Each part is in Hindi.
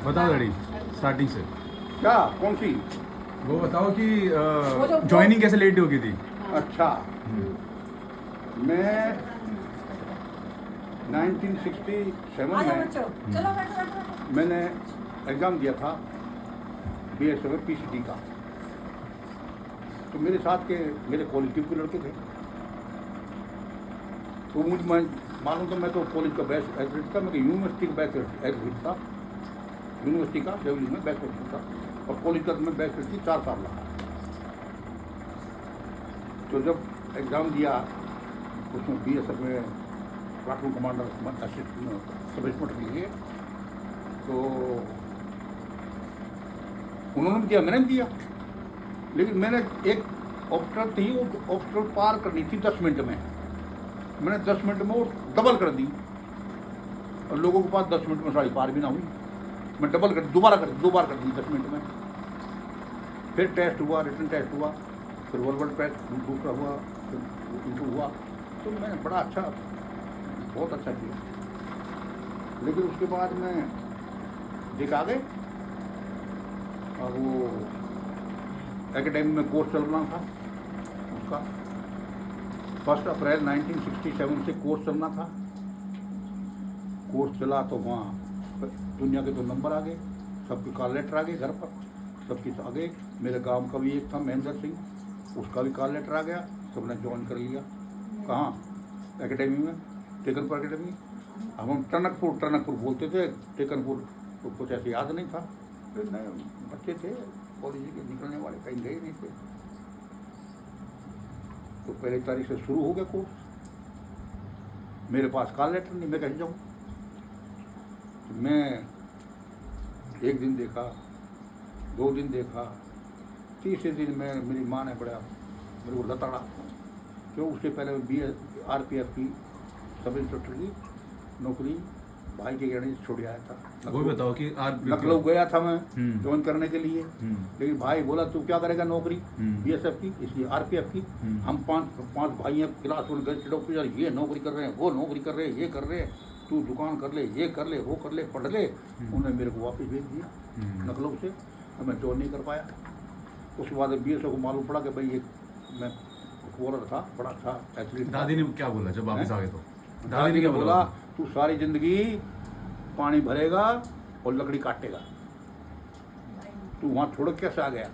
बताओ डैडी, स्टार्टिंग से क्या कौन सी? वो बताओ कि ज्वाइनिंग कैसे लेट हो गई थी। अच्छा, मैं 1967 में मैंने एग्ज़ाम दिया था BSF में PCT का। तो मेरे साथ के मेरे कॉलेज के लड़के थे, तो मुझे मैं मालूम था मैं तो कॉलेज का बेस्ट एथलीट था, मैं यूनिवर्सिटी का बेस्ट एथलीट था, यूनिवर्सिटी का जेवलिन में बेस्ट एथलीट था, और कॉलेज का तो मैं बेस्ट एथलीट 4 साल रहा। तो जब एग्ज़ाम दिया उसमें BSF में प्लाटून कमांडर सब इंस्पेक्टर के लिए, तो उन्होंने भी दिया, मैंने भी दिया, लेकिन मैंने एक ऑप्शनल थी, वो ऑप्शनल पार करनी थी 10 मिनट में। मैंने 10 मिनट में वो डबल कर दी, और लोगों के पास 10 मिनट में साड़ी पार भी ना हुई। मैं डबल कर दो बार कर दी 10 मिनट में। फिर टेस्ट हुआ, रिटन टेस्ट हुआ, फिर वर्बल टेस्ट दूसरा हुआ, फिर इंटरव्यू हुआ। तो मैंने बड़ा अच्छा, बहुत अच्छा किया। लेकिन उसके बाद मैं दिखा गए, और वो एकेडमी में कोर्स चलना था उसका। 1 अप्रैल 1967 से कोर्स चलना था। कोर्स चला तो वहाँ दुनिया के तो नंबर आ गए, सबके कॉल लेटर आ गए घर पर, सबकी तो आ गए। मेरे गांव का भी एक था महेंद्र सिंह, उसका भी कॉल लेटर आ गया, सबने ज्वाइन कर लिया। कहाँ? एकेडमी में, टेकनपुर एकेडमी। अब हम टनकपुर बोलते थे, टेकनपुर तो कुछ ऐसे याद नहीं था। फिर नए बच्चे थे कॉलेज के निकलने वाले, कहीं गए नहीं थे। तो पहली तारीख से शुरू हो गया कोर्स। मेरे पास कॉल लेटर नहीं, मैं कहीं जाऊँ। तो मैं एक दिन देखा, 2 दिन देखा, तीसरे दिन में मेरी माँ ने बड़ा मेरे को लताड़ा, क्यों? उससे पहले RPF की सब इंस्पेक्टर की नौकरी भाई के कहने से छोड़ आया था। वो बताओ कि लखनऊ गया था मैं ज्वाइन करने के लिए, लेकिन भाई बोला तू क्या करेगा नौकरी BSF की, इसलिए RPF की। हम पांच भाई हैं, क्लास 1 गजटेड ऑफिसर, ये नौकरी कर रहे हैं, वो नौकरी कर रहे हैं, ये कर रहे हैं, तू दुकान कर ले, ये कर ले, वो कर ले, पढ़ ले। उन्होंने मेरे को वापस भेज दिया लखनऊ से, और मैं ज्वाइन नहीं कर पाया। उसके बाद BSF को मालूम पड़ा कि भाई ये मैं बॉलर था, बड़ा अच्छा एथलीट। दादी ने क्या बोला जब वापस आ गए? तो दादी ने क्या बोला, तू सारी जिंदगी पानी भरेगा और लकड़ी काटेगा, तू वहाँ छोड़ कैसे आ गया?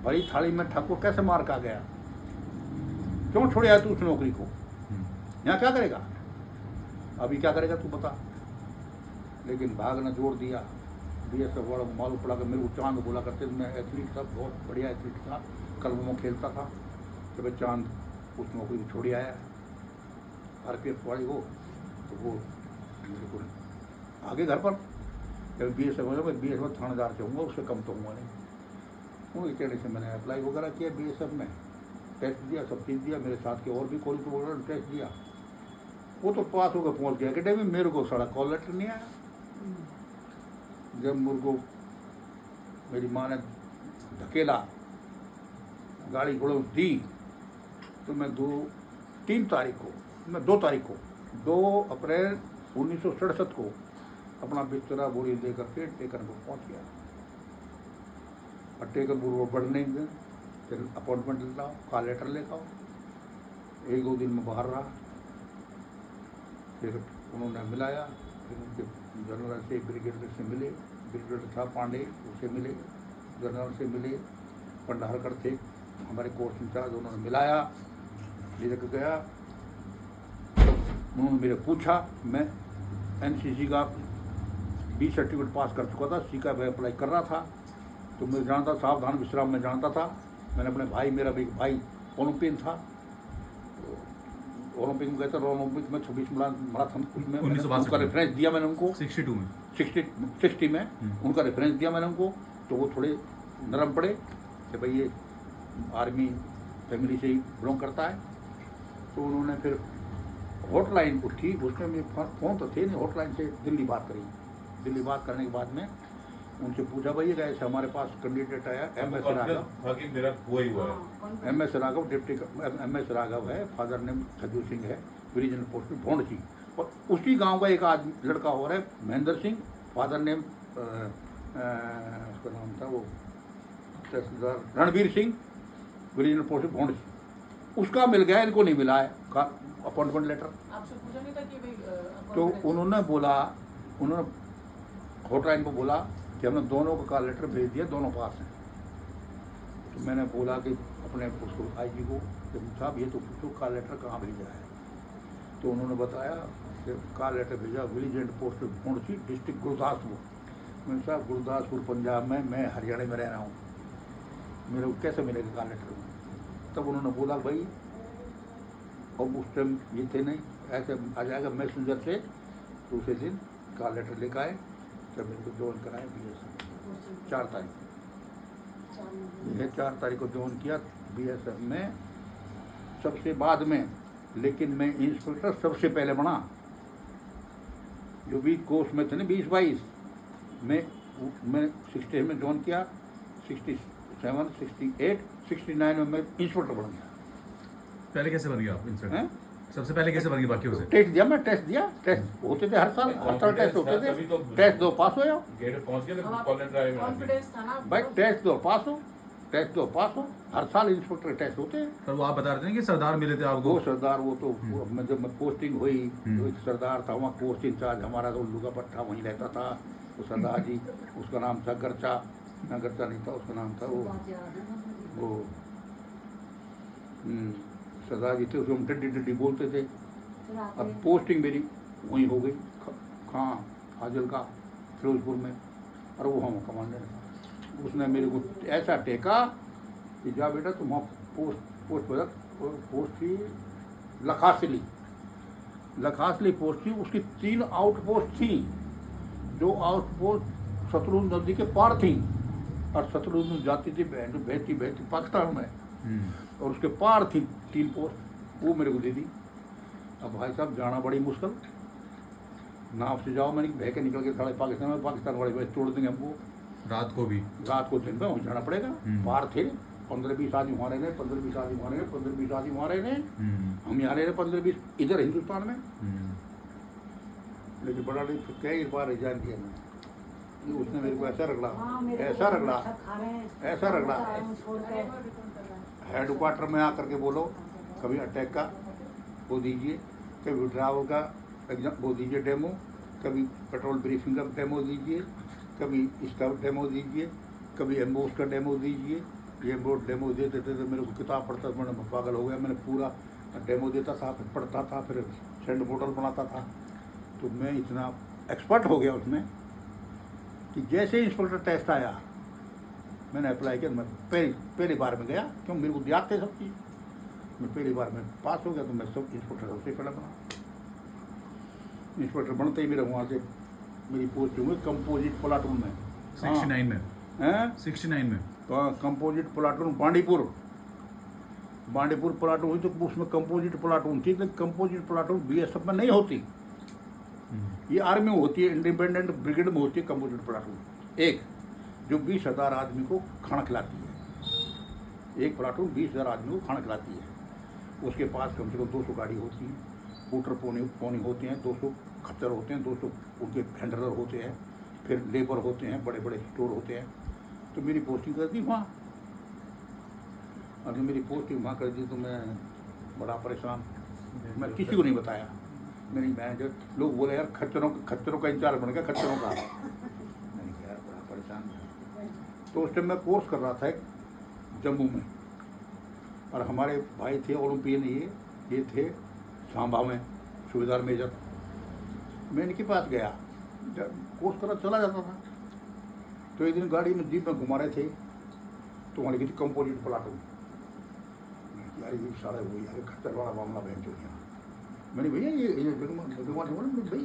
भरी थाली में ठाकुर कैसे मार के आ गया? क्यों छोड़ आया तू उस नौकरी को? यहाँ क्या करेगा? अभी क्या करेगा तू बता? लेकिन भाग ने जोड़ दिया। BSF वाला मालूम पड़ा कि मेरे को चांद बोला करते थे, मैं एथलीट था, बहुत बढ़िया एथलीट था, कलमों में खेलता था। तो भाई चांद उस नौकरी को छोड़ आया RPF वाली को, तो वो मेरे को आगे घर पर जब BSF थानेदार चाहूँगा, उससे कम तो हुआ नहीं। उनके कहने से मैंने अप्लाई वगैरह किया BSF में, टेस्ट दिया, सब चीज़ दिया। मेरे साथ के और भी कॉलेज वगैरह टेस्ट दिया, वो तो पास होकर पहुँच गया एकेडमी। मेरे को सारा कॉल लेटर नहीं आया। जब मुझको मेरी माँ ने धकेला, गाड़ी घोड़ों दी, तो मैं 2 तारीख को 2 अप्रैल 1967 को अपना बिस्तरा बोरी लेकर के टेकनपुर पहुँच गया। और टेकनपुर वो बढ़ने में फिर अपॉइंटमेंट लेता हूँ, कॉल लेटर लेता हूँ। 1-2 दिन में बाहर रहा, फिर उन्होंने मिलाया, फिर उनके जनरल से ब्रिगेडियर से मिले, ब्रिगेडियर था पांडे, उससे मिले, जनरल से मिले, पंडारकर थे हमारे कोर्स इंचार्ज, उन्होंने मिलाया, लेकर गया। उन्होंने मेरे पूछा, मैं NCC का B सर्टिफिकेट पास कर चुका था, C का मैं अप्लाई कर रहा था। तो मैं जानता, सावधान विश्राम में जानता था। मैंने अपने भाई, मेरा भी भाई ओलंपियन था, तो ओलंपिक में गया था, ओलंपिक में 26 मैराथन में उनका रेफरेंस दिया मैंने उनको। 62 में 60 में उनका रेफरेंस दिया मैंने उनको। तो वो थोड़े नरम पड़े कि भाई ये आर्मी फैमिली से ही बिलोंग करता है। तो उन्होंने फिर हॉटलाइन उठी, उसमें मेरे फ़ोन तो थे नहीं, हॉटलाइन से दिल्ली बात करी। दिल्ली बात करने के बाद में उनसे पूछा, भाई ये ऐसे हमारे पास कैंडिडेट आया MS Raghav, deputy MS Raghav है, फादर नेम सज्जू सिंह है, रीजनल पोस्ट भोंड जी, और उसी गांव का एक आदमी लड़का हो रहा है महेंद्र सिंह, फादर नेम उसका नाम था वो तहसीलदार रणवीर सिंह, रीजनल पोस्ट भोंड, उसका मिल गया, इनको नहीं मिला है अपॉइंटमेंट लेटर। आपसे पूछा नहीं था कि भाई तो उन्होंने बोला, उन्होंने हॉटलाइन को बोला कि हमने दोनों का लेटर भेज दिया, दोनों पास हैं। तो मैंने बोला कि अपने उसको IG को कि साहब ये तो पूछो कॉल लेटर कहाँ भेजा है। तो उन्होंने बताया कि कॉल लेटर भेजा विलेज एंड पोस्ट पहुंची डिस्ट्रिक्ट गुरदासपुर। मैंने साहब गुरदासपुर पंजाब में, मैं हरियाणा में रह रहा हूँ, मेरे को कैसे मिलेगा कॉल लेटर। तब उन्होंने बोला भाई अब उस टाइम ये थे नहीं, ऐसे आ जाएगा मैसेंजर से। तो उसी दिन कॉल लेटर लेकर आए, तब मेरे को ज्वाइन कराए BSF 4 तारीख। यह 4 तारीख को ज्वाइन किया BSF में सबसे बाद में, लेकिन मैं इंस्पेक्टर सबसे पहले बना। जो भी कोर्स में थे ना 20-22 में, मैं 60 में ज्वाइन किया, 67, 68, 69 में मैं इंस्पेक्टर बन गया। पहले कैसे बन गया आप इंस्पेक्टर? हैं? सबसे पहले कैसे बन गया बाकियों से? टेस्ट दिया, मैं टेस्ट दिया, टेस्ट होते थे हर साल टेस्ट होते थे, टेस्ट दो पास हो जाओ गेट पहुंच गए तो कॉल लेटर आए कॉन्फिडेंस था ना भाई, टेस्ट दो पास हो, टेस्ट दो पास हो, हर साल इंस्पेक्टर टेस्ट होते हैं। पर वो आप बता रहे थे कि सरदार मिले थे आपको? वो सरदार, वो तो मैं जब मैं पोस्टिंग हुई तो एक सरदार था वहाँ पोस्ट इंचार्ज हमारा, तो लुगा पट्टा वहीं रहता था वो सरदार जी, उसका नाम था गर्चा, ना गर्चा नहीं था, उसका नाम था वो सरदार जी थे, उसको हम डड्डी डड्डी बोलते थे। अब पोस्टिंग मेरी वहीं हो गई खां फाजिल का फिरोजपुर में, और वो हम कमांडर था। उसने मेरे को ऐसा टेका कि जा बेटा तुम वहाँ पोस्ट थी लखासली पोस्ट थी, उसकी 3 आउटपोस्ट थी। जो आउटपोस्ट सतलुज नदी के पार थी, और सतलुज में जाती थी बहती बहती पाकिस्तान में, और उसके पार थी 3 पोस्ट, वो मेरे को दे दी। अब भाई साहब जाना बड़ी मुश्किल, नाव से जाओ, मैंने बह के निकल के साढ़े पाकिस्तान में, पाकिस्तान वाले भाई तोड़ देंगे हमको, रात को भी, रात को दिन में वहीं जाना पड़ेगा। पार थे 15-20 आदमी वहाँ रहने, 15-20 आदमी वहाँ रहने, 15-20 आदमी वहाँ रहने, हम यहाँ रह रहे 15-20 इधर हिंदुस्तान में। लेकिन बड़ा नहीं, कई बार रिजाइन किया मैंने, उसने मेरे को ऐसा रगड़ा, ऐसा रगड़ा हेडक्वार्टर में आकर के बोलो, कभी अटैक का वो दीजिए, कभी ड्राइवर का एग्जाम वो दीजिए डेमो, कभी पेट्रोल ब्रीफिंग का डेमो दीजिए, कभी इसका डेमो दीजिए, कभी एम्बोस का डेमो दीजिए। ये एम्बोस डेमो दे देते थे, मेरे को किताब पढ़ता था, मैंने पागल हो गया। मैंने पूरा डेमो देता था, फिर पढ़ता था, फिर सेंड मॉडल बनाता था। तो मैं इतना एक्सपर्ट हो गया उसमें कि जैसे इंस्पेक्टर टेस्ट आया मैंने अप्लाई किया। मैं पहली बार में गया, क्यों मेरे को याद थे सब चीज़। मैं पहली बार में पास हो गया, तो मैं सब इंस्पेक्टर सबसे पहले बना। इंस्पेक्टर बनते ही मेरे वहाँ से मेरी पोस्ट हुई कंपोजिट प्लाटून में, 69 में हैं 69 में कंपोजिट प्लाटून बांडीपुर प्लाटून हुई। तो उसमें कंपोजिट प्लाटून थी, लेकिन कंपोजिट प्लाटून BSF में नहीं होती, ये आर्मी में होती है, इंडिपेंडेंट ब्रिगेड में होती है कंपोजिट प्लाटून। एक जो 20,000 आदमी को खाना खिलाती है, एक प्लाटून 20,000 आदमी को खाना खिलाती है। उसके पास कम से कम 200 गाड़ी होती है, स्कूटर पौनी होते हैं, 200 खच्चर होते हैं, 200 उनके हैंडलर होते हैं, फिर लेबर होते हैं, बड़े बड़े स्टोर होते हैं। तो मेरी पोस्टिंग कर दी वहाँ, और मेरी पोस्टिंग वहाँ कर दी तो मैं बड़ा परेशान, मैं किसी को नहीं बताया। मेरी मैनेजर लोग बोले यार खच्चरों का इंचार्ज बन गया, खच्चरों का। मैंने कहा यार बड़ा परेशान। तो उस टाइम मैं कोर्स कर रहा था एक जम्मू में, और हमारे भाई थे ओलंपियन, ये थे सांबा में सूबेदार मेजर। मैं इनके पास गया, कोर्स करा चला जाता था। तो एक दिन गाड़ी में जीप में घुमा रहे थे, तो वहाँ लिखी थी कंपोजिट प्लाटून। यार ये सारा वो यार खच्चर वाला मामला बहन चो गया। मैंने भैया भाई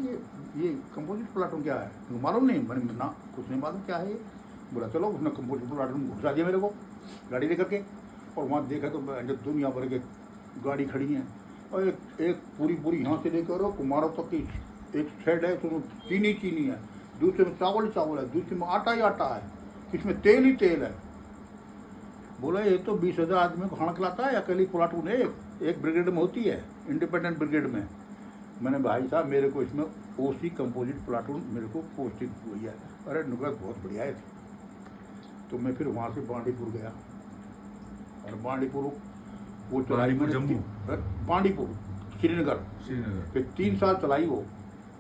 ये कंपोजिट प्लाटून क्या है, मालूम नहीं। मैंने ना कुछ नहीं मालूम क्या है ये। बोला चलो, उसने कंपोजिट प्लाटून घुसा दिया मेरे को गाड़ी लेकर के, और वहाँ देखा तो दुनिया भर के गाड़ी खड़ी हैं, और एक पूरी यहाँ से लेकर कुमारों तक की एक साइड है, तो चीनी है, दूसरे में चावल है, दूसरे में आटा ही आटा है, इसमें तेल ही तेल है। बोला ये तो 20,000 आदमी को खाना खिलाता है, अकेली प्लाटून एक ब्रिगेड में होती है, इंडिपेंडेंट ब्रिगेड में। मैंने भाई साहब मेरे को इसमें ओसी कंपोजिट प्लाटून मेरे को पोस्टिंग हुई है। अरे नुकत बहुत बढ़िया है। तो मैं फिर वहाँ से बांडीपुर गया और बांडीपुर वो चलाई बांदीपुर मैंने जम्मू? बांडीपुर श्रीनगर। श्रीनगर। फिर 3 साल चलाई वो,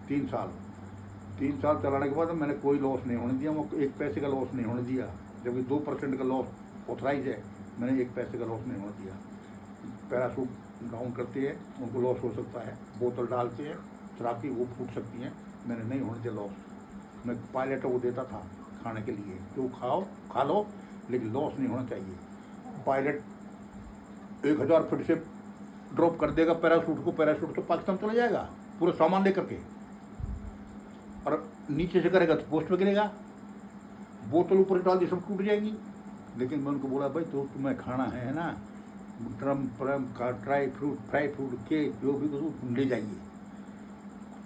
3 साल चलाने के बाद मैंने कोई लॉस नहीं होने दिया, वो 1 पैसे का लॉस नहीं होने दिया। जबकि 2% का लॉस ऑथराइज है, मैंने 1 पैसे का लॉस नहीं होने दिया। पैराशूट डाउन करते हैं उनको लॉस हो सकता है, बोतल डालते हैं शराब की वो फूट सकती हैं, मैंने नहीं होने दिया लॉस। मैं पायलट को देता था खाने के लिए, जो खाओ खा लो लेकिन लॉस नहीं होना चाहिए। पायलट 1000 फीट से ड्रॉप कर देगा पैराशूट को, पैराशूट तो पाकिस्तान चला जाएगा पूरा सामान लेकर के, और नीचे से करेगा तो पोस्ट में गिरेगा, बोतल ऊपर डाल दी सब टूट जाएंगी। लेकिन मैं उनको बोला भाई तो तुम्हें खाना है ना, ड्रम प्रम का dry fruit fry fruit cake जो भी कुछ तुम ले जाइए,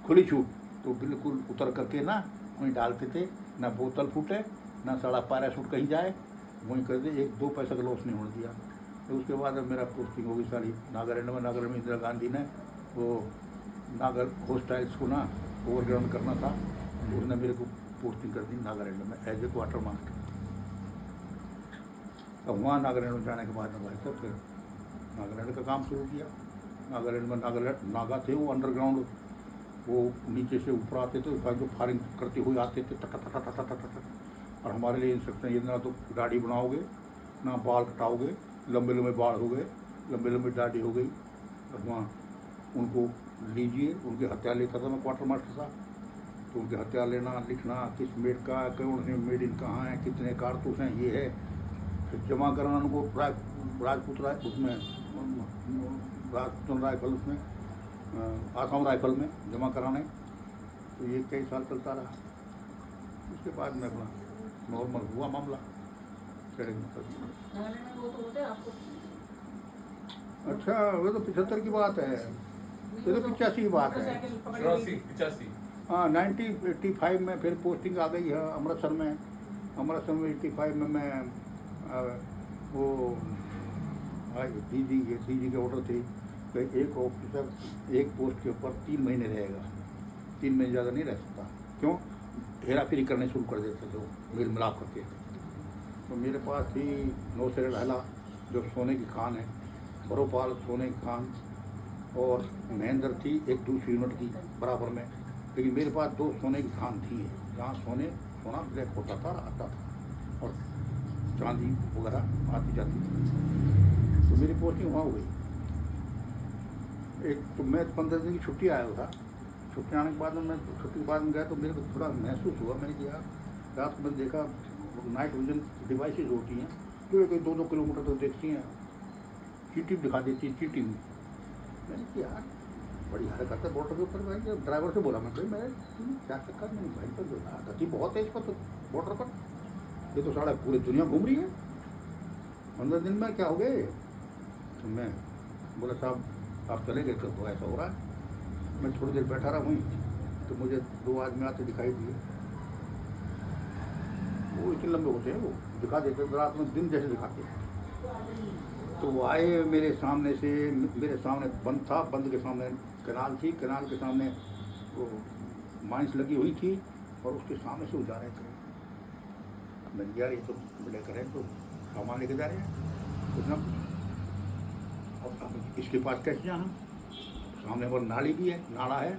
खुली छूट। तो बिल्कुल उतर करके ना वहीं डालते थे, ना बोतल फूटे ना सारा पैराशूट कहीं जाए, वहीं कर दे, 1-2 पैसा का लॉस नहीं होने दिया। तो उसके बाद मेरा पोस्टिंग हो गई सारी नागालैंड में। नागालैंड में इंदिरा गांधी ने वो नागर हॉस्टाइल्स को ना ओवरग्राउंड करना था, तो उसने मेरे को पोस्टिंग कर दी नागालैंड में एज ए क्वार्टर मास्टर। अब वहाँ नागालैंड में जाने के बाद में भाई साहब फिर नागालैंड का काम शुरू किया। नागालैंड में नागा थे वो अंडरग्राउंड, वो नीचे से ऊपर आते थे, जो फायरिंग करते हुए आते थे टक टक टक टक टक, और हमारे लिए इंस्ट्रक्शन ये ना तो दाढ़ी बनाओगे ना बाल कटाओगे, लंबे लंबे बाल हो गए, लंबे लंबे दाढ़ी हो गई। और वहाँ उनको लीजिए, उनके हथियार लेता था मैं क्वार्टर मास्टर साहब, तो उनके हथियार लेना, लिखना किस मेड का है, कौन है मेड इन कहाँ है, कितने कारतूस हैं, ये है, फिर जमा कराना उनको राजपूत उसमें राजपूत राइफल उसमें आसाम राइफल में जमा कराने। तो ये कई साल चलता रहा। उसके बाद में अपना नॉर्मल हुआ मामला। नागालैंड में वो तो होते हैं आपको। अच्छा वो तो 75 की बात है, ये तो 85 की बात है। मोटरसाइकिल पकड़ ली। 85 हाँ 1985 में फिर पोस्टिंग आ गई है अमृतसर में। अमृतसर में 85 में मैं वो डीजी के ऑर्डर थे कि एक ऑफिसर एक पोस्ट के ऊपर 3 महीने रहेगा, 3 महीने ज़्यादा नहीं रह सकता। क्यों? हेरा फेरी करने शुरू कर देते थे वो मेल मिलाप करके। तो मेरे पास थी नौशेरा ढाला जो सोने की खान है, भरोपाल सोने की खान, और महेंद्र थी एक दूसरी यूनिट की बराबर में। लेकिन मेरे पास 2 सोने की खान थी जहाँ सोना ब्लैक होता था आता था और चांदी वगैरह आती जाती थी। तो मेरी पोस्टिंग वहाँ हुई। एक तो मैं 15 दिन की छुट्टी आया था। छुट्टी आने के बाद में मैं छुट्टी के बाद में गया तो मेरे को थोड़ा महसूस हुआ। मैंने किया रात में देखा नाइट विजन डिवाइसेज होती हैं जो 1-2 किलोमीटर तक देखती हैं, चीटी दिखा देती है चीटी में। मैंने किया यार बड़ी हरकत है बॉर्डर के ऊपर। मैं ड्राइवर से बोला मैं क्या चक्कर नहीं भाई पर जो गति बहुत है इस पर तो बॉर्डर पर, ये तो सारा पूरी दुनिया घूम रही है 15 दिन में क्या हो गए। तो मैं बोला साहब आप चले गए तो ऐसा हो रहा है। मैं थोड़ी देर बैठा रहा वहीं तो मुझे 2 आदमी आते दिखाई दिए। वो इतने लंबे होते हैं, वो दिखा देते रात में दिन जैसे दिखाते हैं। तो वो आए मेरे सामने से, मेरे सामने बंद था, बंद के सामने कैनाल थी, कैनाल के सामने वो माइंस लगी हुई थी और उसके सामने से वो जा रहे थे। मैंने यार ये तो लेकर है तो सामान लेके जा रहे हैं कुछ ना कुछ, अब इसके पास कैसे जाना, सामने पर नाली भी है, नाला है,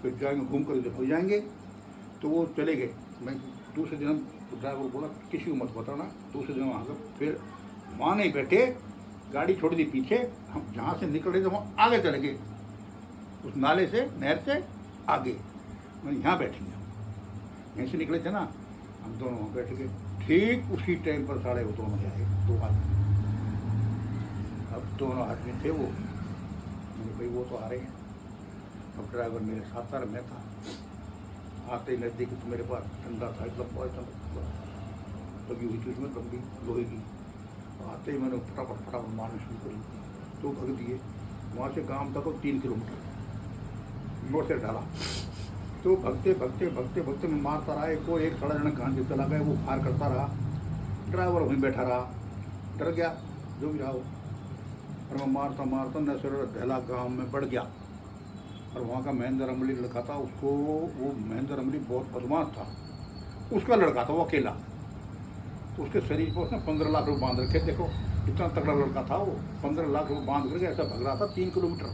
फिर जाएंगे घूम कर जब हो जाएंगे। तो वो चले गए। मैं दूसरे दिन ड्राइवर बोला किसी को मत बताना। दूसरे दिन वहाँ से फिर वहाँ नहीं बैठे, गाड़ी छोड़ दी पीछे, हम जहाँ से निकल रहे थे वहाँ आगे चले गए, उस नाले से नहर से आगे। मैं यहाँ बैठेंगे, यहीं से निकले थे ना हम दोनों वहाँ बैठ गए। ठीक उसी टाइम पर साढ़े वो दोनों आए, 2 आदमी। अब दोनों आदमी थे वो, मैंने भाई वो तो आ रहे हैं। अब ड्राइवर मेरे साथ था, मैं था। आते ही नजदीक तो मेरे पास ठंडा था, लंबा लगी हुई थी उसमें लंबी लोहे की। आते ही मैंने फटाफट मारना शुरू करी तो भग दिए। वहाँ से गांव तक 3 किलोमीटर मोड़ से डाला। तो भगते भगते भगते भगते मैं मारता रहा। एक साढ़े जन गांधी चला गया, वो फायर करता रहा। ड्राइवर वहीं बैठा रहा, डर गया जो भी रहा हो। और मैं मारता मारता नौशेरा ढाला गाँव में बढ़ गया। और वहाँ का महेंद्र अमली लड़का था, उसको वो महेंद्र अमली बहुत बदमाश था, उसका लड़का था वो अकेला। तो उसके शरीर पर उसने 15 लाख रुपये बांध रखे। देखो इतना तगड़ा लड़का था वो, 15 लाख रुपये बांध करके ऐसा भग रहा था 3 किलोमीटर।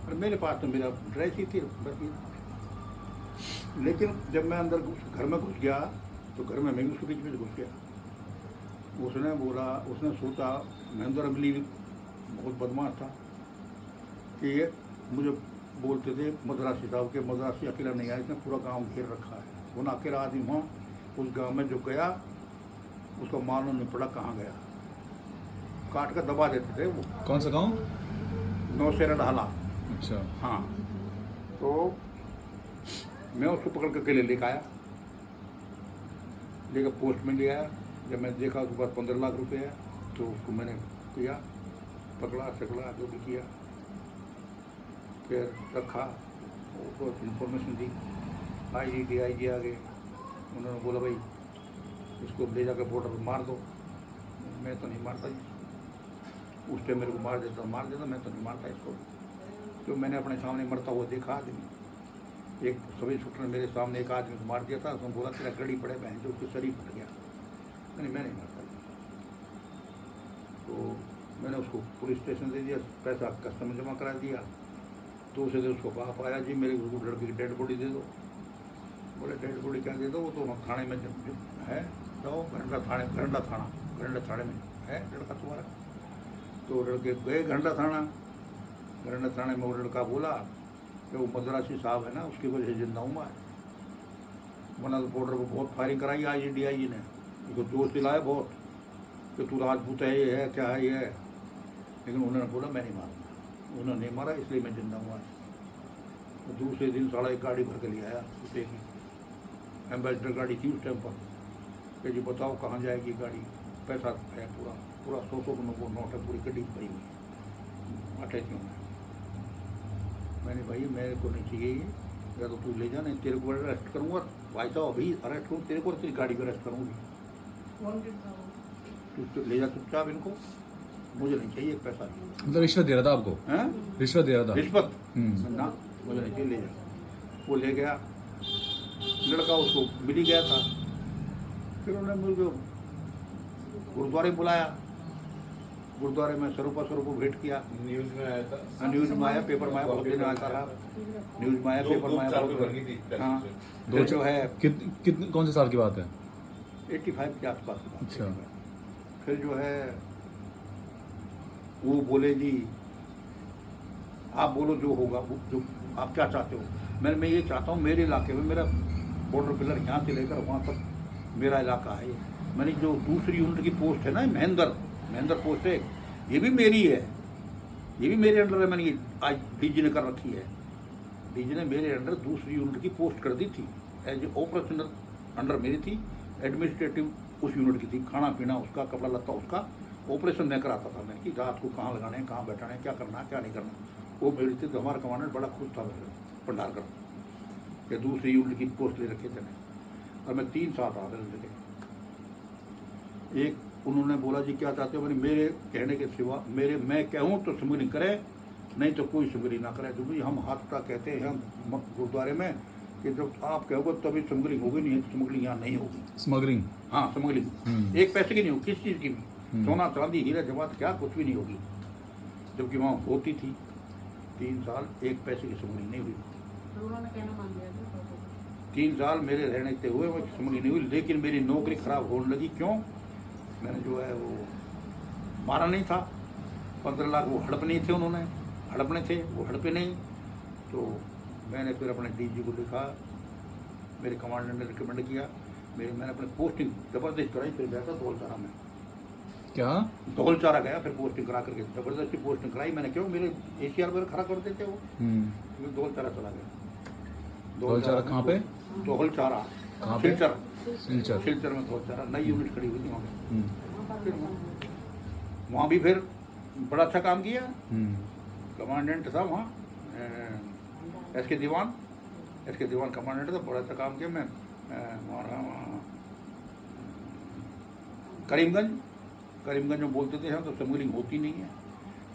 और मेरे पास तो मेरा ड्रेस ही थी बस ये। लेकिन जब मैं अंदर घर में घुस गया तो घर में मैं भी उसके बीच में घुस गया। उसने बोला, उसने सोचा, महेंद्र अमली बहुत बदमाश था कि ये मुझे बोलते थे मद्रासी साहब के, मद्रासी अकेला नहीं आया, इसने पूरा गांव घेर रखा है। वो ना अकेला आदमी वहाँ उस गांव में जो गया उसको मालूम नहीं पड़ा कहाँ गया, काट कर दबा देते थे वो। कौन सा गांव? नौशेरा ढाला। अच्छा। हाँ, तो मैं उसको पकड़ कर अकेले लेकर आया, लेकर पोस्ट में ले आया। जब मैं देखा उसके पास 15 लाख रुपए है तो उसको मैंने किया, पकड़ा सकड़ा जो भी किया, फिर रखा, उसको इन्फॉर्मेशन दी। IGD आ गए, उन्होंने बोला भाई इसको ले जाकर बॉर्डर पर मार दो। मैं तो नहीं मारता जी, उस टाइम मेरे को मार देता, मैं तो नहीं मारता इसको। तो मैंने अपने सामने मरता हुआ देखा आदमी, एक सब इंस्पेक्टर ने मेरे सामने एक आदमी को मार दिया था। उसने बोला तेरा गड़ी पड़े बहन, जो उसके शरीर फट गया। मैं नहीं मारता। तो मैंने उसको पुलिस स्टेशन दे दिया, पैसा कस्टम में जमा करा दिया। दूसरे दिन उसको बाप आया, जी मेरे को लड़के की डेड बॉडी दे दो। बोले डेड बॉडी क्या दे दो, वो तो थाने में है, जाओ घंटा थाने में है लड़का तुम्हारा। तो लड़के गए घंटा थाने में। वो लड़का बोला कि वो मद्रासी साहब है ना, उसकी वजह से जिंदा हूँ मैं, वरना तो बॉर्डर पर बहुत फायरिंग कराई IGD ने, इसको जोश दिलाया बहुत कि तू राजपूत है, ये है क्या है ये है। लेकिन उन्होंने बोला मैं नहीं मारूंगा, उन्होंने नहीं मारा इसलिए मैं जिंदा हुआ। तो दूसरे दिन 1.5 गाड़ी भर के ले आया, रुपये की एम्बेसडर गाड़ी थी उस टाइम पर। कि जी बताओ कहाँ जाएगी गाड़ी, पैसा है पूरा 100 नोट है, पूरी गड्डी भरी हुई है अटैचियों में। मैंने भाई मेरे को नहीं चाहिए ये, या तो तू ले जा, नहीं तेरे को अरेस्ट करूँगा। भाई साहब अभी अरेस्ट करूँ तेरे को, तेरी गाड़ी पर अरेस्ट करूँगी। तू ले जा चुपचाप इनको, मुझे नहीं चाहिए एक पैसा नहीं। मतलब रिश्वत दे रहा था आपको? हैं? रिश्वत दे रहा था? रिश्वत ना, मुझे नहीं चाहिए, ले जा। वो ले गया लड़का, उसको मिल ही गया था। फिर उन्होंने मुझे गुरुद्वारे बुलाया, गुरुद्वारे में स्वरूपा भेंट किया। न्यूज में आया था, न्यूज में आया, पेपर में आया, बहुत दिन आता रहा। न्यूज में आया, पेपर में आया बहुत। हाँ, दो जो है कितने कौन से साल की बात है? 85 के आसपास। अच्छा। फिर जो है वो बोले जी आप बोलो जो होगा, वो जो आप क्या चाहते हो। मैं ये चाहता हूँ मेरे इलाके में, मेरा बॉर्डर पिलर यहाँ से लेकर वहाँ तक मेरा इलाका है। मैंने जो दूसरी यूनिट की पोस्ट है ना, महेंद्र पोस्ट है, ये भी मेरी है, ये भी मेरे अंडर है। मैंने ये आज DG ने कर रखी है। DG ने मेरे अंडर दूसरी यूनिट की पोस्ट कर दी थी, एज ए ऑपरेशनल अंडर मेरी थी, एडमिनिस्ट्रेटिव उस यूनिट की थी, खाना पीना उसका, कपड़ा लत्ता उसका, ऑपरेशन मैं कराता था। मैं कि रात को कहाँ लगाने, कहाँ बैठाने, क्या करना क्या नहीं करना, वो मेरी थी। तो हमारा कमांडर बड़ा खुश था मेरे भंडारकर कि दूसरी यूनिट की पोस्ट ले रखे थे। और मैं 3 साल रहा था। एक उन्होंने बोला जी क्या चाहते हो, मैंने मेरे कहने के सिवा, मैं कहूँ तो स्मगलिंग करे, नहीं तो कोई स्मगलिंग ना करे। तो हम हादसा कहते हैं हम गुरुद्वारे में कि जब आप कहोगे तभी स्मगलिंग होगी, नहीं तो स्मगलिंग यहाँ नहीं होगी। स्मगलिंग? हाँ स्मगलिंग, एक पैसे की नहीं होगी, किसी चीज़ की भी, सोना चांदी हीरा जवाहरात क्या कुछ भी नहीं होगी। जबकि वहाँ होती थी। 3 साल एक पैसे की स्मगलिंग नहीं हुई। तो उन्होंने कहना मान लिया था। 3 साल मेरे रहने के हुए वो स्मगलिंग नहीं हुई। लेकिन मेरी नौकरी खराब होने लगी। क्यों? मैंने जो है वो मारा नहीं था। 15 लाख वो हड़प नहीं थे, उन्होंने हड़पने थे, वो हड़पे नहीं। तो मैंने फिर अपने DG को लिखा, मेरे कमांडर ने रिकमेंड किया, मैंने अपनी पोस्टिंग ज़बरदस्ती कराई। फिर गया था धौलचारा में। क्या? धौलचारा गया, फिर पोस्टिंग करा करके ज़बरदस्ती पोस्टिंग कराई मैंने। क्यों? मेरे ACR पर खड़ा कर देते वो। मैं धौलचारा चला गया। धौलचारा कहाँ पे? धौलचारा कहाँ पे? सिलचर में धौलचारा नई यूनिट खड़ी हुई थी वहाँ पे। फिर वहाँ भी फिर बड़ा अच्छा काम किया। कमांडेंट था वहाँ SK दीवान कमांडेंट था, बड़ा अच्छा काम किया। मैं वहाँ करीमगंज में बोलते थे यहाँ तो स्मगलिंग होती नहीं है,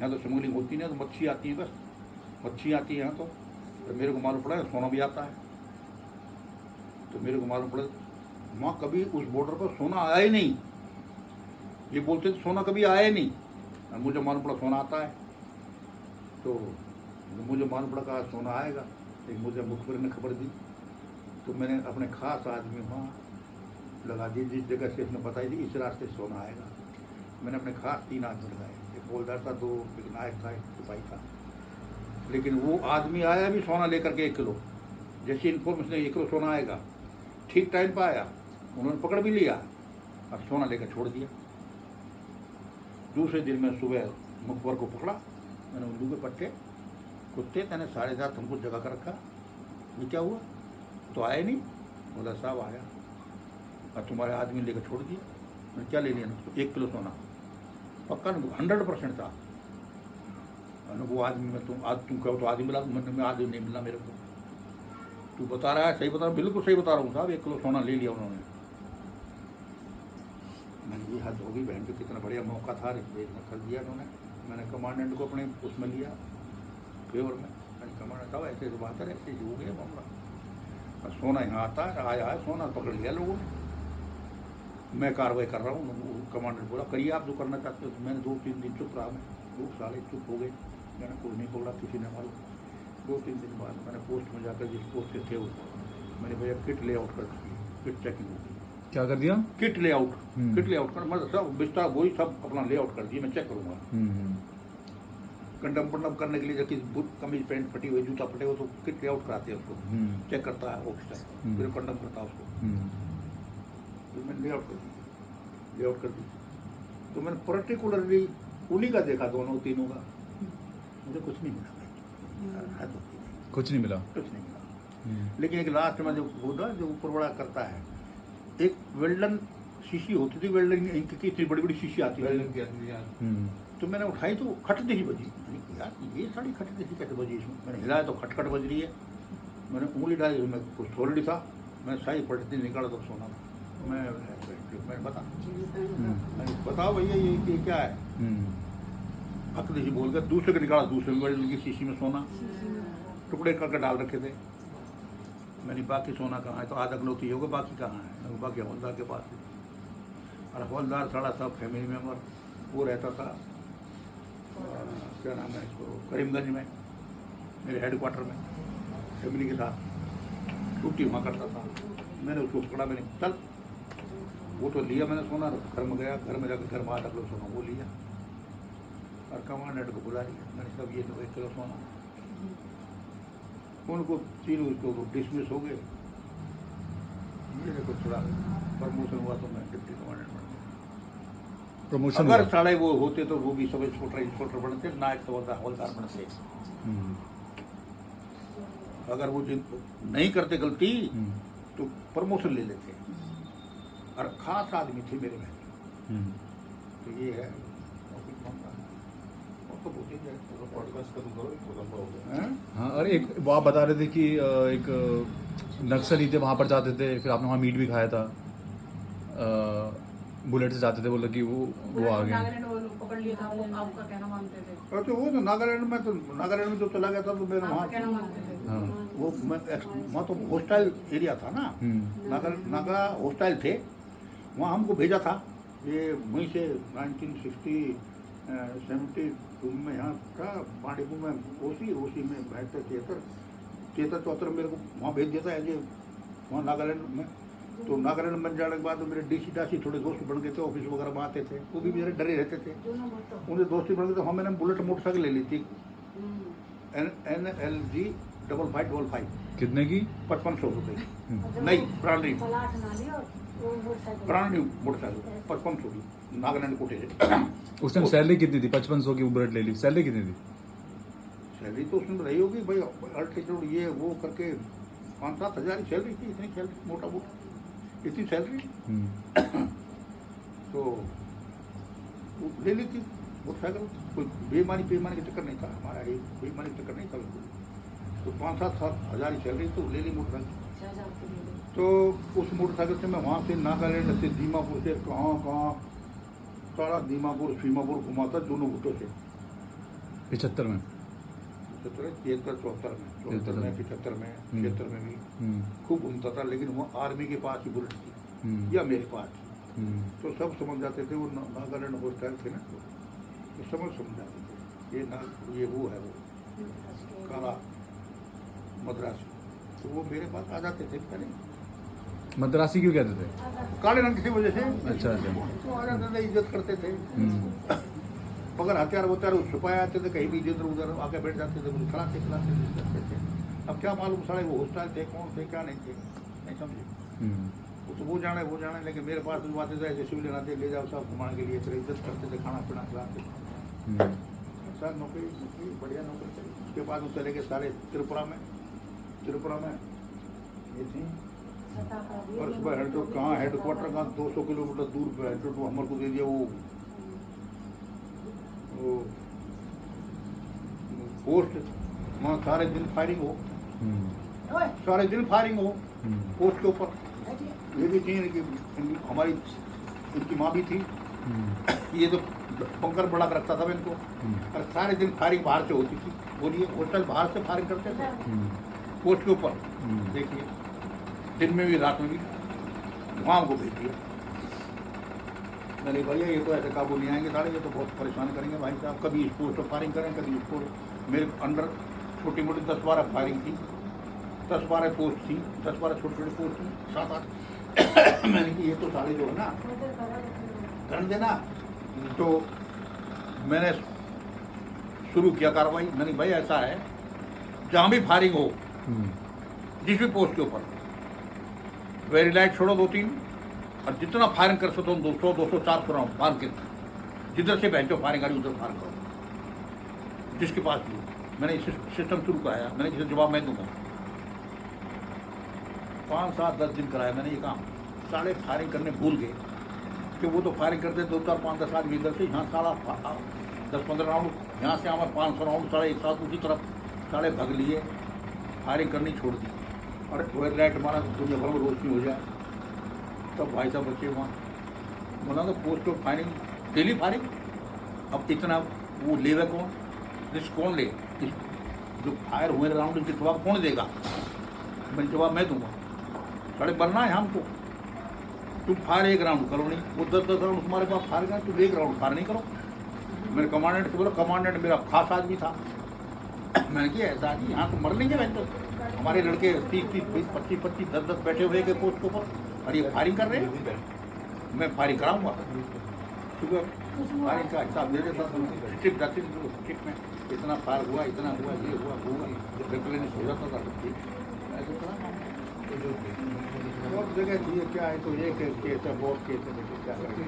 यहाँ तो स्मगलिंग होती नहीं है, तो मच्छी आती है बस, मच्छी आती है यहाँ तो मेरे को मालूम पड़ा सोना भी आता है। तो मेरे को मालूम पड़ा वहाँ कभी उस बॉर्डर पर सोना आया ही नहीं। ये बोलते थे सोना कभी आया ही नहीं, और मुझे मालूम पड़ा सोना आता है। तो मुझे मालूम पड़ा कहा सोना आएगा, लेकिन मुझे मुखबिर ने खबर दी। तो मैंने अपने खास आदमी वहाँ लगा दी, जिस जगह से उसने बताई थी इस रास्ते से सोना आएगा। मैंने अपने खास 3 आदमी लगाए, एक हवलदार था, 2 एक नायक था, एक सिपाही था। लेकिन वो आदमी आया भी सोना लेकर के 1 किलो, जैसे इन्फॉर्मेशन 1 किलो सोना आएगा, ठीक टाइम पर आया, उन्होंने पकड़ भी लिया और सोना लेकर छोड़ दिया। दूसरे दिन मैं सुबह मुखबर को पकड़ा, मैंने उल्लू के पट्टे कुत्ते तेने 7:30 हमको जगह कर रखा, ये क्या हुआ? तो आए नहीं। बोला साहब आया और तुम्हारे आदमी लेकर छोड़ दिया। मैंने क्या ले लिया ना? तो 1 किलो सोना पक्का 100% था। वो आदमी में तुम कहो तो आदमी मिला, मैं आदमी नहीं मिला मेरे को। तू बता रहा है सही बता रहा हूँ, बिल्कुल सही बता रहा हूँ साहब, 1 किलो सोना ले लिया उन्होंने। मैंने ये हद होगी, बहन को कितना बढ़िया मौका था, कर दिया उन्होंने। मैंने कमांडेंट को अपने उसमें लिया फेवर में। मैंने कमांडेंट साहब ऐसे तो बात है, ऐसे हो गया मामला, और सोना यहाँ आता है, आया है सोना, पकड़ लिया लोगों ने, मैं कार्रवाई कर रहा हूँ। कमांडेंट बोला करिए आप जो करना चाहते हो। मैंने 2-3 दिन चुप रहा, मैं 2 साल चुप हो गए, मैंने कोई नहीं पकड़ा, किसी ने मालूम। 2-3 दिन बाद मैंने पोस्ट में जाकर जिस पोस्ट के थे उसको मैंने भैया किट लेआउट कर दी, किट चेकिंग हो गई। क्या कर दिया? किट लेआउट, किट लेआउट कर, मतलब सब बिस्तर वही सब अपना लेआउट कर दिए, मैं चेक करूँगा। कंडम पंडम करने के लिए जबकि कमीज पैंट फटी हुई, जूता फटे हुए, तो किट लेआउट कराते हैं उसको, चेक करता है ऑफिसर, फिर कंडम करता है उसको। तो मैंने लेआउट कर दी, लेआउट कर दी। तो मैंने पर्टिकुलरली उन्हीं का देखा, दोनों तीनों का, मुझे कुछ नहीं मिला। कुछ नहीं मिला, कुछ नहीं मिला। लेकिन एक लास्ट में जो होता जो ऊपर बड़ा करता है, एक वेल्डन शीशी होती थी, वेल्डन इंक की इतनी बड़ी बड़ी शीशी आती थी। तो मैंने उठाई तो खट देखी बजी। मैंने यार ये साड़ी खट देखी कैसे बजी इसमें? मैंने हिलाया तो खटखट बज रही है। मैंने उंगली डाली, उसमें कुछ सोल्डी था, मैं साई पलटती निकाला तो सोना था। मैं बताओ भैया ये क्या है? हक देखी बोल कर दूसरे को निकाला, दूसरे वेल्डन की शीशी में सोना टुकड़े करके डाल रखे थे। मैंने बाकी सोना कहाँ है? तो आधा किलो तो होगा, बाकी कहाँ है? बाकी हवलदार के पास है। और हवलदार साड़ा था फैमिली मेम्बर, वो रहता था क्या नाम है इसको, करीमगंज में, मेरे हेडक्वार्टर में, फैमिली के साथ छुट्टी वहाँ करता था। मैंने उसको पकड़ा, मैंने चल, वो तो लिया मैंने सोना, घर में गया, घर में जाकर घर में आधा किलो सोना वो लिया और कमांडेंट को बुला लिया। मैंने सब ये लो 1 किलो सोना। उनको तीनों को डिसमिस हो गए। मेरे को थोड़ा प्रमोशन हुआ तो मैं डिप्टी कमांडेंट बन गया। प्रमोशन अगर साढ़े वो होते तो वो भी सब इंस्पेक्टर बनते, नायक हवलदार बनते। अगर वो नहीं करते गलती तो प्रमोशन ले लेते, और खास आदमी थे मेरे में। तो ये है हाँ। अरे एक वो आप बता रहे थे कि एक नक्सली थे, वहाँ पर जाते थे, फिर आपने वहाँ मीट भी खाया था, बुलेट से जाते थे, बोला कि वो आ गए, पकड़ लिया था, वो आपका कहना मानते थे। तो वो तो नागालैंड में जो चला गया था, तो मेरे वहाँ कहना मानते थे। हाँ। वो वहाँ तो हॉस्टाइल एरिया था ना, नागा हॉस्टाइल थे, वहाँ हमको भेजा था। ये वहीं से 1972 में यहाँ था पांडेपुर में, ओसी में बैठते 73 मेरे को वहाँ भेज दिया था एज ए वहाँ नागालैंड में। तो नागालैंड बन जाने के बाद तो मेरे डीसी थोड़े दोस्त बन गए थे, ऑफिस वगैरह में आते थे, वो भी मेरे डरे रहते थे, उनके दोस्ती बन गए। तो हाँ मैंने बुलेट मोटरसाइकिल ले ली थी, NLG 5555। कितने की? 5500 रुपये। नहीं पुरानी मोटरसाइकिल 5500 की, नागालैंड कोटे से। उस टाइम सैलरी कितनी थी? 5500 की बुलेट ले ली, सैलरी कितनी थी? सैलरी तो उसमें रही होगी भाई, अल्टीट्यूड ये वो करके 5-7 हज़ार की सैलरी थी, इतनी सैलरी मोटा इतनी सैलरी। तो वो ले ली थी मोटरसाइकिल, कोई बेईमानी के चक्कर नहीं था हमारा, ये बेईमानी का चक्कर नहीं था बिल्कुल। तो 5-7 हज़ार की सैलरी तो ले ली मोटरसाइकिल। तो उस मोटरसाइकिल से मैं वहाँ से नागालैंड से दीमापुर से कहाँ सारा दीमापुर सीमापुर घुमा था दोनों गुटों से। 75 में 73 74 में 75 में 76 में भी खूब घूमता था, लेकिन वो आर्मी के पास ही बुलेट थी या मेरे पास थी। तो सब समझ जाते थे, वो नागालैंड हॉस्टाइल थे ना, तो समझ जाते थे ये वो है वो काला मद्रासी। तो वो मेरे पास आ जाते थे पहले। मद्रासी क्यों कहते थे? काले रंग की वजह से अच्छा अच्छा। तो आ जाते थे, इज्जत करते थे। मगर हथियार वथियार छुपाए आते थे, कहीं भी इधर उधर आके बैठ जाते थे, मुझे खिलाते करते थे। अब क्या मालूम साले वो हॉस्टाइल थे, कौन थे क्या नहीं थे, नहीं समझे। वो तो वो जाने, लेकिन मेरे पास तो आते थे ऐसे सिविलियन आते, ले जाओ साहब घुमाने के लिए, फिर इज्जत करते थे, खाना पीना खिलाते। सर नौकरी बढ़िया नौकरी चली। उसके बाद वो चले गए सारे त्रिपुरा में ये थी और सुबह कहाँ हेडक्वार्टर कहाँ 200 किलोमीटर दूर पे हेड तो हमारे को दे दिया वो पोस्ट। वहाँ सारे दिन फायरिंग हो, पोस्ट के ऊपर। ये भी थी कि हमारी उनकी माँ भी थी, ये तो पंकर बड़ा रखता था इनको, और सारे दिन फायरिंग बाहर से होती थी। बोलिए होटल बाहर से फायरिंग करते थे पोस्ट के ऊपर। देखिए दिन में भी रात में भी वहाँ को भेज दिया। मैंने भैया ये तो ऐसे काबू नहीं आएंगे सारे, ये तो बहुत परेशान करेंगे भाई साहब। कभी इस पोस्ट पर फायरिंग करें, कभी इस पोस्ट। मेरे अंडर छोटी मोटी 10-12 फायरिंग थी, 10-12 पोस्ट थी, 10-12 छोटी छोटी पोस्ट थी, 7-8। मैंने कि ये तो सारे जो है ना करने देना। तो मैंने शुरू किया कार्रवाई। मैंने भाई ऐसा है, जहाँ भी फायरिंग हो जिस भी पोस्ट के ऊपर, वेरी लाइट छोड़ो 2-3, और जितना फायरिंग कर सकते हो 200, 400 राउंड फायर के, जिधर से बहनचो फायरिंग आ रही उधर फायर करो, जिसके पास भी। मैंने सिस्टम शुरू कराया, मैंने जिसे जवाब मैं दूंगा। 5-7-10 दिन कराया मैंने ये काम। सारे फायरिंग करने भूल गए कि वो तो फायरिंग करते 2-4-5-10 आदमी इधर से, यहाँ सारा 10-15 राउंड, यहाँ से हमारे 500 राउंड साढ़े एक साथ उसी तरफ सारे भग लिए, फायरिंग करनी छोड़ दी। और रेड लाइट मारा तो दुनिया भर में रोशनी हो जाए, तब भाई साहब बच्चे वहाँ बोला तो पोस्ट पर फायरिंग, डेली फायरिंग। अब इतना वो लेवे कौन, रिस्क कौन ले? जो फायर हुए राउंड इनके जवाब कौन देगा? मैं जवाब मैं दूंगा। साढ़े बनना है हमको। तुम फायर एक राउंड करो नहीं, वो 10-10 राउंड तुम्हारे पास फायर करें, तुम एक राउंड फायर नहीं करो। मेरे कमांडेंट से बोला, कमांडेंट मेरा खास आदमी था। मैंने किया ऐसा आदमी यहाँ तो मर लेंगे भाई, तो हमारे लड़के 30-30, 20-25, 10-10 बैठे हुए के पोस्ट के ऊपर, और ये फायरिंग कर रहे हैं। मैं फायरिंग कराऊंगा। सुबह फायरिंग का हिसाब दे देता था, स्ट्रिप जाती थी स्ट्रिप में, इतना फायर हुआ, इतना हुआ, ये हुआ वो हुआ, रिप्लेनिश हो जाता था। ऐसे करा बहुत जगह थी, क्या है तो ये केस है, बहुत केस है, देखिए क्या करेंगे।